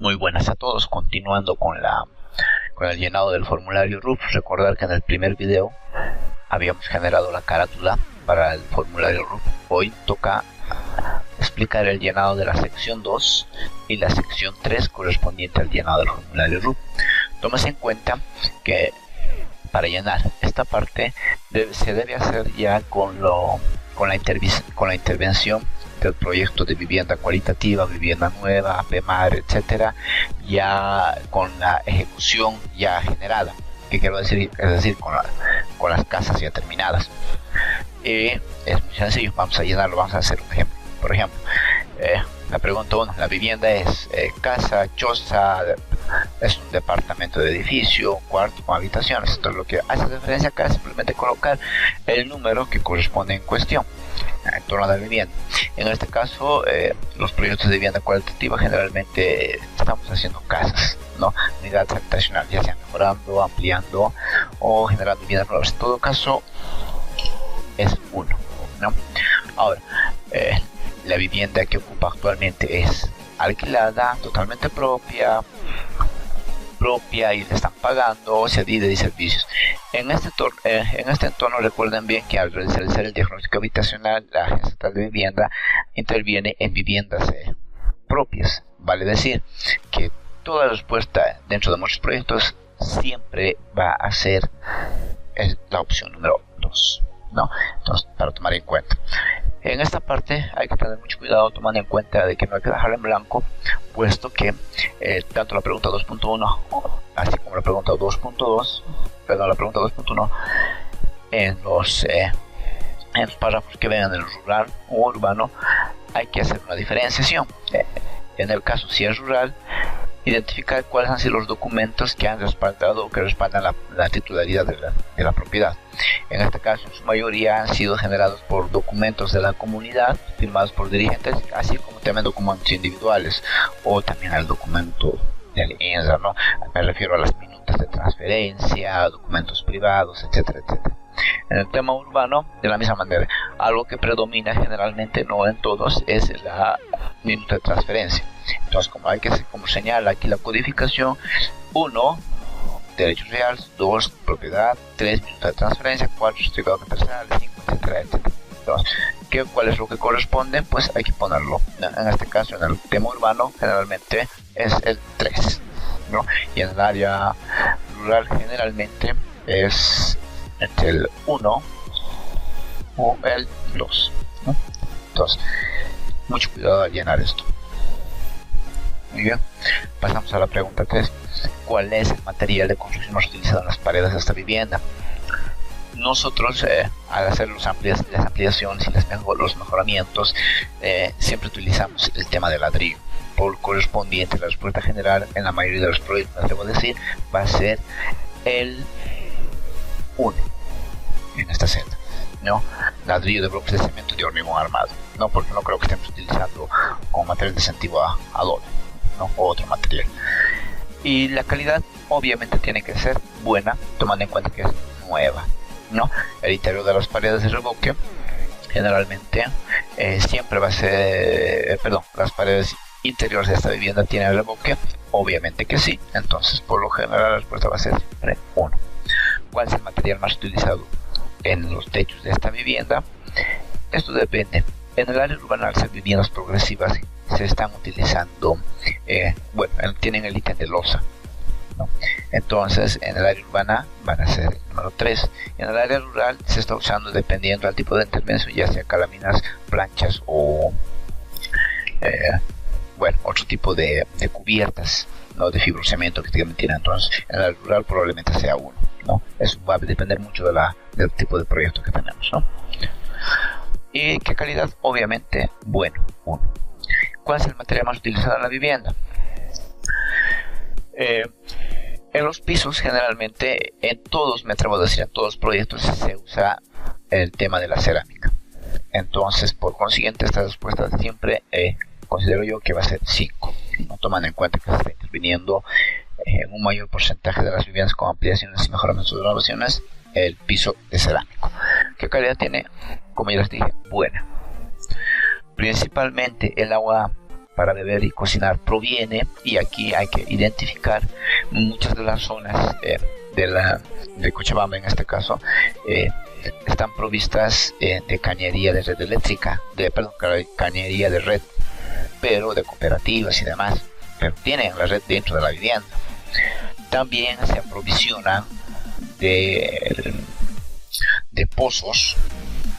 Muy buenas a todos. Continuando con el llenado del formulario RUP. Recordar que en el primer video habíamos generado la carátula para el formulario RUP. Hoy toca explicar el llenado de la sección 2 y la sección 3 correspondiente al llenado del formulario RUP. Tómese en cuenta que para llenar esta parte se debe hacer ya con la intervención del proyecto de vivienda cualitativa, vivienda nueva, PEMAR, etcétera, ya con la ejecución ya generada. ¿Qué quiero decir? Es decir, con las casas ya terminadas. Es muy sencillo, vamos a llenarlo, vamos a hacer un ejemplo. Por ejemplo, la pregunta 1, la vivienda es casa, choza, es un departamento de edificio, cuarto con habitaciones. Esto es lo que hace referencia acá, simplemente colocar el número que corresponde en cuestión en torno a la vivienda. En este caso, los proyectos de vivienda cualitativa generalmente estamos haciendo casas, ¿no? Unidades habitacionales, ya sea mejorando, ampliando o generando viviendas nuevas. En todo caso, es 1, ¿no? Ahora, la vivienda que ocupa actualmente es alquilada, totalmente propia y le están pagando servicios y servicios. En este entorno recuerden bien que al realizar el diagnóstico habitacional, la Agencia Estatal de Vivienda interviene en viviendas propias. Vale decir que toda respuesta dentro de muchos proyectos siempre va a ser la opción número 2, ¿no? Entonces, para tomar en cuenta. En esta parte hay que tener mucho cuidado tomando en cuenta de que no hay que dejarlo en blanco, puesto que tanto la pregunta 2.1 así como la pregunta 2.2, perdón, la pregunta 2.1 en los párrafos que vengan del rural o urbano hay que hacer una diferenciación. En el caso si es rural, identificar cuáles han sido los documentos que han respaldado o que respaldan la titularidad de la propiedad. En este caso, en su mayoría han sido generados por documentos de la comunidad, firmados por dirigentes, así como también documentos individuales o también al documento del INSA, ¿no? Me refiero a las minutas de transferencia, documentos privados, etcétera, etcétera. En el tema urbano, de la misma manera, algo que predomina generalmente, no en todos, es la minuta de transferencia. Entonces, como señala aquí la codificación, 1, derechos reales, 2, propiedad, 3, minuta de transferencia, 4, certificado de personal, 5, etcétera, etcétera. Entonces, ¿cuál es lo que corresponde? Pues hay que ponerlo. En este caso, en el tema urbano, generalmente es el 3, ¿no? Y en el área rural, generalmente es entre el 1 o el 2, ¿no? Entonces, mucho cuidado al llenar esto. Muy bien, pasamos a la pregunta 3. ¿Cuál es el material de construcción más utilizado en las paredes de esta vivienda? Nosotros, al hacer las ampliaciones y los mejoramientos, siempre utilizamos el tema de ladrillo. Por correspondiente, la respuesta general en la mayoría de los proyectos, debo decir, va a ser el 1 en esta celda, ¿no? Ladrillo de bloques de cemento y de hormigón armado, no, porque no creo que estemos utilizando como material de incentivo a adobe, ¿no? O otro material. Y la calidad obviamente tiene que ser buena, tomando en cuenta que es nueva, ¿no? El interior de las paredes de revoque generalmente siempre va a ser, las paredes interiores de esta vivienda tienen revoque, obviamente que sí. Entonces, por lo general la respuesta va a ser siempre 1. ¿Cuál es el material más utilizado en los techos de esta vivienda? Esto depende. En el área urbana, al ser viviendas progresivas, se están utilizando, tienen el ítem de losa, ¿no? Entonces, en el área urbana van a ser el número 3. En el área rural se está usando, dependiendo del tipo de intervención, ya sea calaminas, planchas o otro tipo de cubiertas, ¿no? De fibrocemento que tienen. Entonces, en el rural probablemente sea 1, ¿no? Eso va a depender mucho del tipo de proyecto que tenemos, ¿no? ¿Y qué calidad? Obviamente, 1. ¿Cuál es el material más utilizado en la vivienda? En los pisos, generalmente, en todos, me atrevo a decir, en todos los proyectos se usa el tema de la cerámica. Entonces, por consiguiente, esta respuesta siempre considero yo que va a ser 5, no tomando en cuenta que se está interviniendo en un mayor porcentaje de las viviendas con ampliaciones y mejoramientos de renovaciones el piso de cerámico. ¿Qué calidad tiene? Como ya les dije, buena. Principalmente el agua para beber y cocinar proviene, y aquí hay que identificar muchas de las zonas de Cochabamba en este caso, están provistas de cañería de red eléctrica, cañería de red, pero de cooperativas y demás, pero tienen la red dentro de la vivienda. También se aprovisionan de pozos,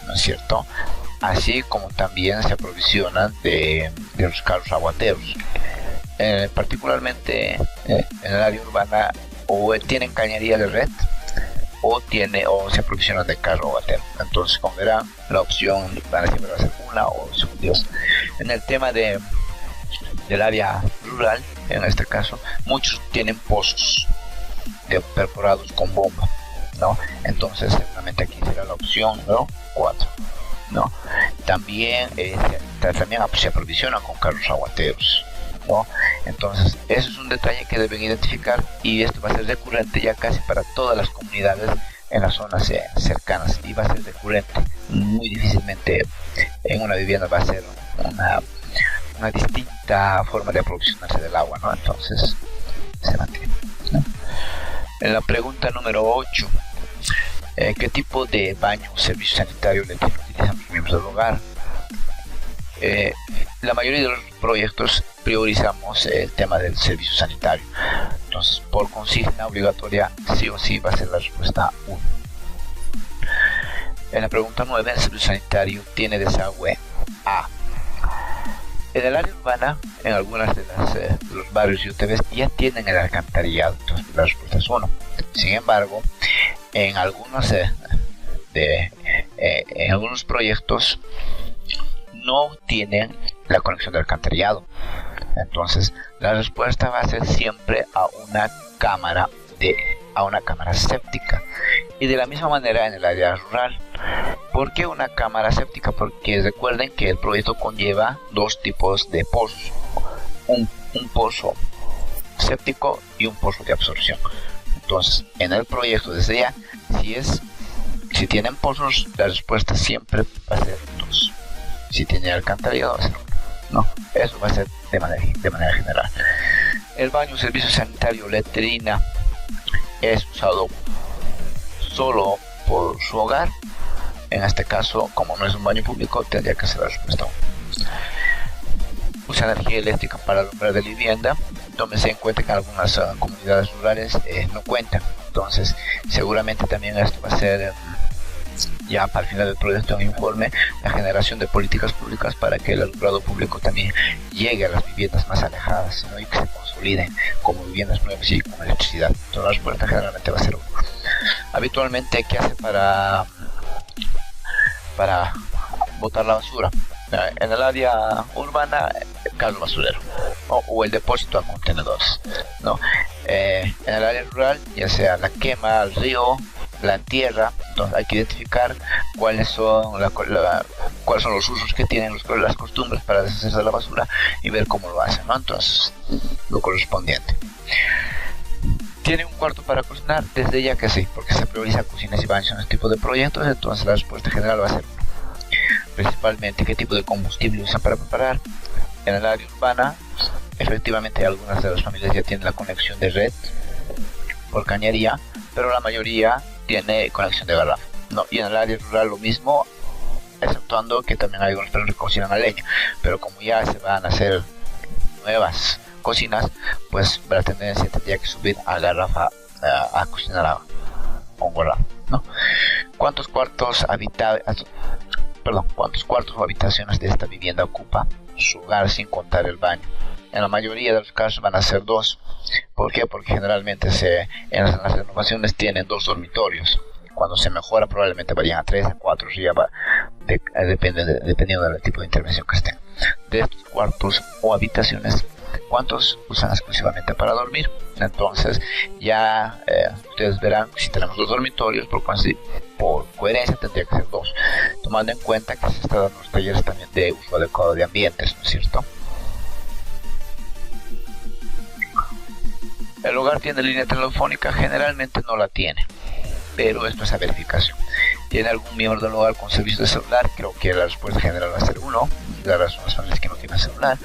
¿no es cierto? Así como también se aprovisionan de los carros aguateros. Particularmente en el área urbana, o tienen cañería de red o se aprovisionan de carro aguatero. Entonces, como verán, la opción siempre va a ser una o dos. En el tema del área rural, en este caso, muchos tienen pozos perforados con bomba, ¿no? Entonces, seguramente aquí será la opción número 4. ¿no? También se aprovisionan con carros aguateros, ¿no? Entonces, eso es un detalle que deben identificar, y esto va a ser recurrente ya casi para todas las comunidades en las zonas cercanas, y va a ser recurrente. Muy difícilmente en una vivienda va a ser una distinta forma de aprovisionarse del agua, ¿no? Entonces, se mantiene, ¿no? En la pregunta número 8, ¿qué tipo de baño o servicio sanitario le utilizan los miembros del hogar? La mayoría de los proyectos priorizamos el tema del servicio sanitario. Entonces, por consigna obligatoria, sí o sí va a ser la respuesta 1. En la pregunta 9, el servicio sanitario tiene desagüe. A. En el área urbana, en algunas de los barrios y UTVs ya tienen el alcantarillado. Entonces, la respuesta es 1. Sin embargo, en algunos proyectos no tienen la conexión de alcantarillado. Entonces, la respuesta va a ser siempre a una cámara séptica. Y de la misma manera en el área rural. ¿Por qué una cámara séptica? Porque recuerden que el proyecto conlleva dos tipos de pozos: un pozo séptico y un pozo de absorción. Entonces, en el proyecto desde ya, si tienen pozos, la respuesta siempre va a ser 2. Si tiene alcantarillado, va a ser 1. No, eso va a ser de manera general. El baño, servicio sanitario, letrina es usado solo por su hogar. En este caso, como no es un baño público, tendría que ser la respuesta 1. Usa energía eléctrica para alumbrar de vivienda. Tómese en cuenta que algunas comunidades rurales no cuentan. Entonces, seguramente también esto va a ser, ya para el final del proyecto, un informe, la generación de políticas públicas para que el alumbrado público también llegue a las viviendas más alejadas, ¿no? Y que se consoliden como viviendas nuevas y con electricidad. Entonces, la respuesta generalmente va a ser 1. Habitualmente, ¿qué hace para botar la basura? En el área urbana, el carro basurero o el depósito a contenedores, ¿no? En el área rural, ya sea la quema al río, la tierra. Entonces hay que identificar cuáles son los usos que tienen, las costumbres para deshacerse de la basura, y ver cómo lo hacen, ¿no? Entonces, lo correspondiente. ¿Tiene un cuarto para cocinar? Desde ya que sí, porque se prioriza cocinas y baños en este tipo de proyectos. Entonces, la respuesta general va a ser 1. Principalmente, ¿qué tipo de combustible usan para preparar? En el área urbana, efectivamente, algunas de las familias ya tienen la conexión de red por cañería, pero la mayoría tiene conexión de garrafa, ¿no? Y en el área rural lo mismo, exceptuando que también hay algunos que cocinan a leña, pero como ya se van a hacer nuevas cocinas, pues la tendencia tendría que subir a garrafa, a cocinar con garrafa, ¿no? ¿Cuántos cuartos o habitaciones de esta vivienda ocupa su hogar sin contar el baño? En la mayoría de los casos van a ser 2. ¿Por qué? Porque generalmente en las renovaciones tienen 2 dormitorios. Cuando se mejora probablemente vayan a 3, a 4, ya va, dependiendo del tipo de intervención que estén. De estos cuartos o habitaciones, ¿cuántos usan exclusivamente para dormir? Entonces ya ustedes verán, si tenemos 2 dormitorios, por coherencia tendría que ser 2, tomando en cuenta que se está dando los talleres también de uso adecuado de ambientes, ¿no es cierto? ¿El hogar tiene línea telefónica? Generalmente no la tiene, pero esto es a verificación. ¿Tiene algún miembro del hogar con servicio de celular? Creo que la respuesta general va a ser 1. Las familias que no tienen celular.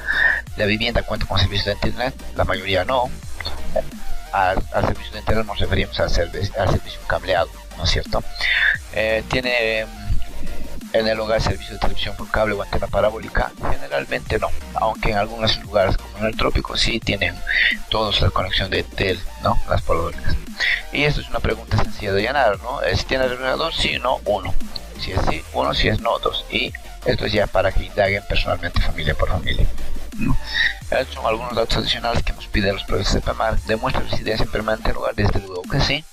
la vivienda cuenta con servicio de internet, la mayoría no. Al servicio de internet nos referimos al servicio cableado, ¿no es cierto? Tiene en el hogar servicio de televisión por cable o antena parabólica. Generalmente no, aunque en algunos lugares como en el trópico sí tienen todos la conexión de TEL, ¿no? Las parabólicas. Y esto es una pregunta sencilla de llenar, ¿no? Si tiene refrigerador, sí o no, uno. Si es sí, uno, si es no, dos. Y esto es ya para que indaguen personalmente familia por familia. Estos son algunos datos adicionales que nos piden los proyectos de PEMAR. ¿Demuestra residencia permanente en el hogar? Desde luego que sí.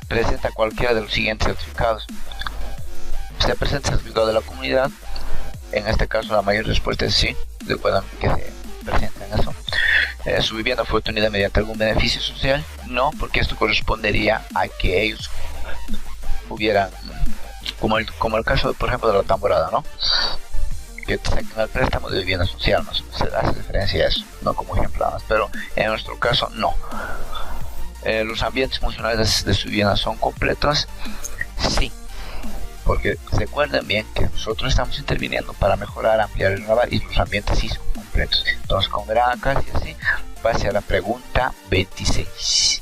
¿Presenta cualquiera de los siguientes certificados? ¿Se presenta el certificado de la comunidad? En este caso la mayor respuesta es sí. Recuerdan que se presenten eso. ¿Su vivienda fue obtenida mediante algún beneficio social? No, porque esto correspondería a que ellos hubieran, como el caso, por ejemplo, de la tamborada, ¿no? Que te saquen el préstamo de vivienda social, ¿no? Se hace referencia a eso, no como ejemplo nada más, pero en nuestro caso no. ¿Los ambientes funcionales de su vivienda son completos? Sí, porque recuerden bien que nosotros estamos interviniendo para mejorar, ampliar y renovar, y los ambientes sí son completos. Entonces, como verán acá, si así, pase a la pregunta 26.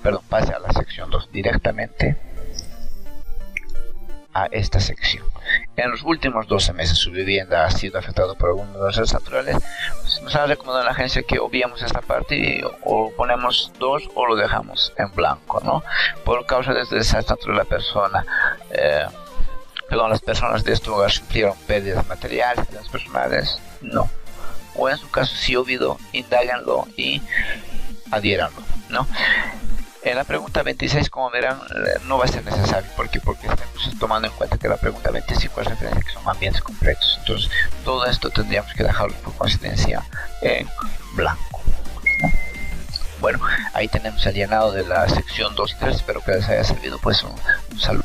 Perdón, pase a la sección 2 directamente a esta sección. En los últimos 12 meses su vivienda ha sido afectada por alguno de los desastres naturales. Pues nos ha recomendado la agencia que obviemos esta parte y o ponemos 2 o lo dejamos en blanco, ¿no? Por causa de este desastre natural las personas de este hogar sufrieron pérdidas materiales, pérdidas personales, no. O en su caso si ha habido, indáganlo y adhiéranlo, ¿no? En la pregunta 26, como verán, no va a ser necesario. Porque estamos tomando en cuenta que la pregunta 25 es referencia que son ambientes completos. Entonces, todo esto tendríamos que dejarlo por coincidencia en blanco, ¿no? Bueno, ahí tenemos el llenado de la sección 2 y 3. Espero que les haya servido. Pues un saludo.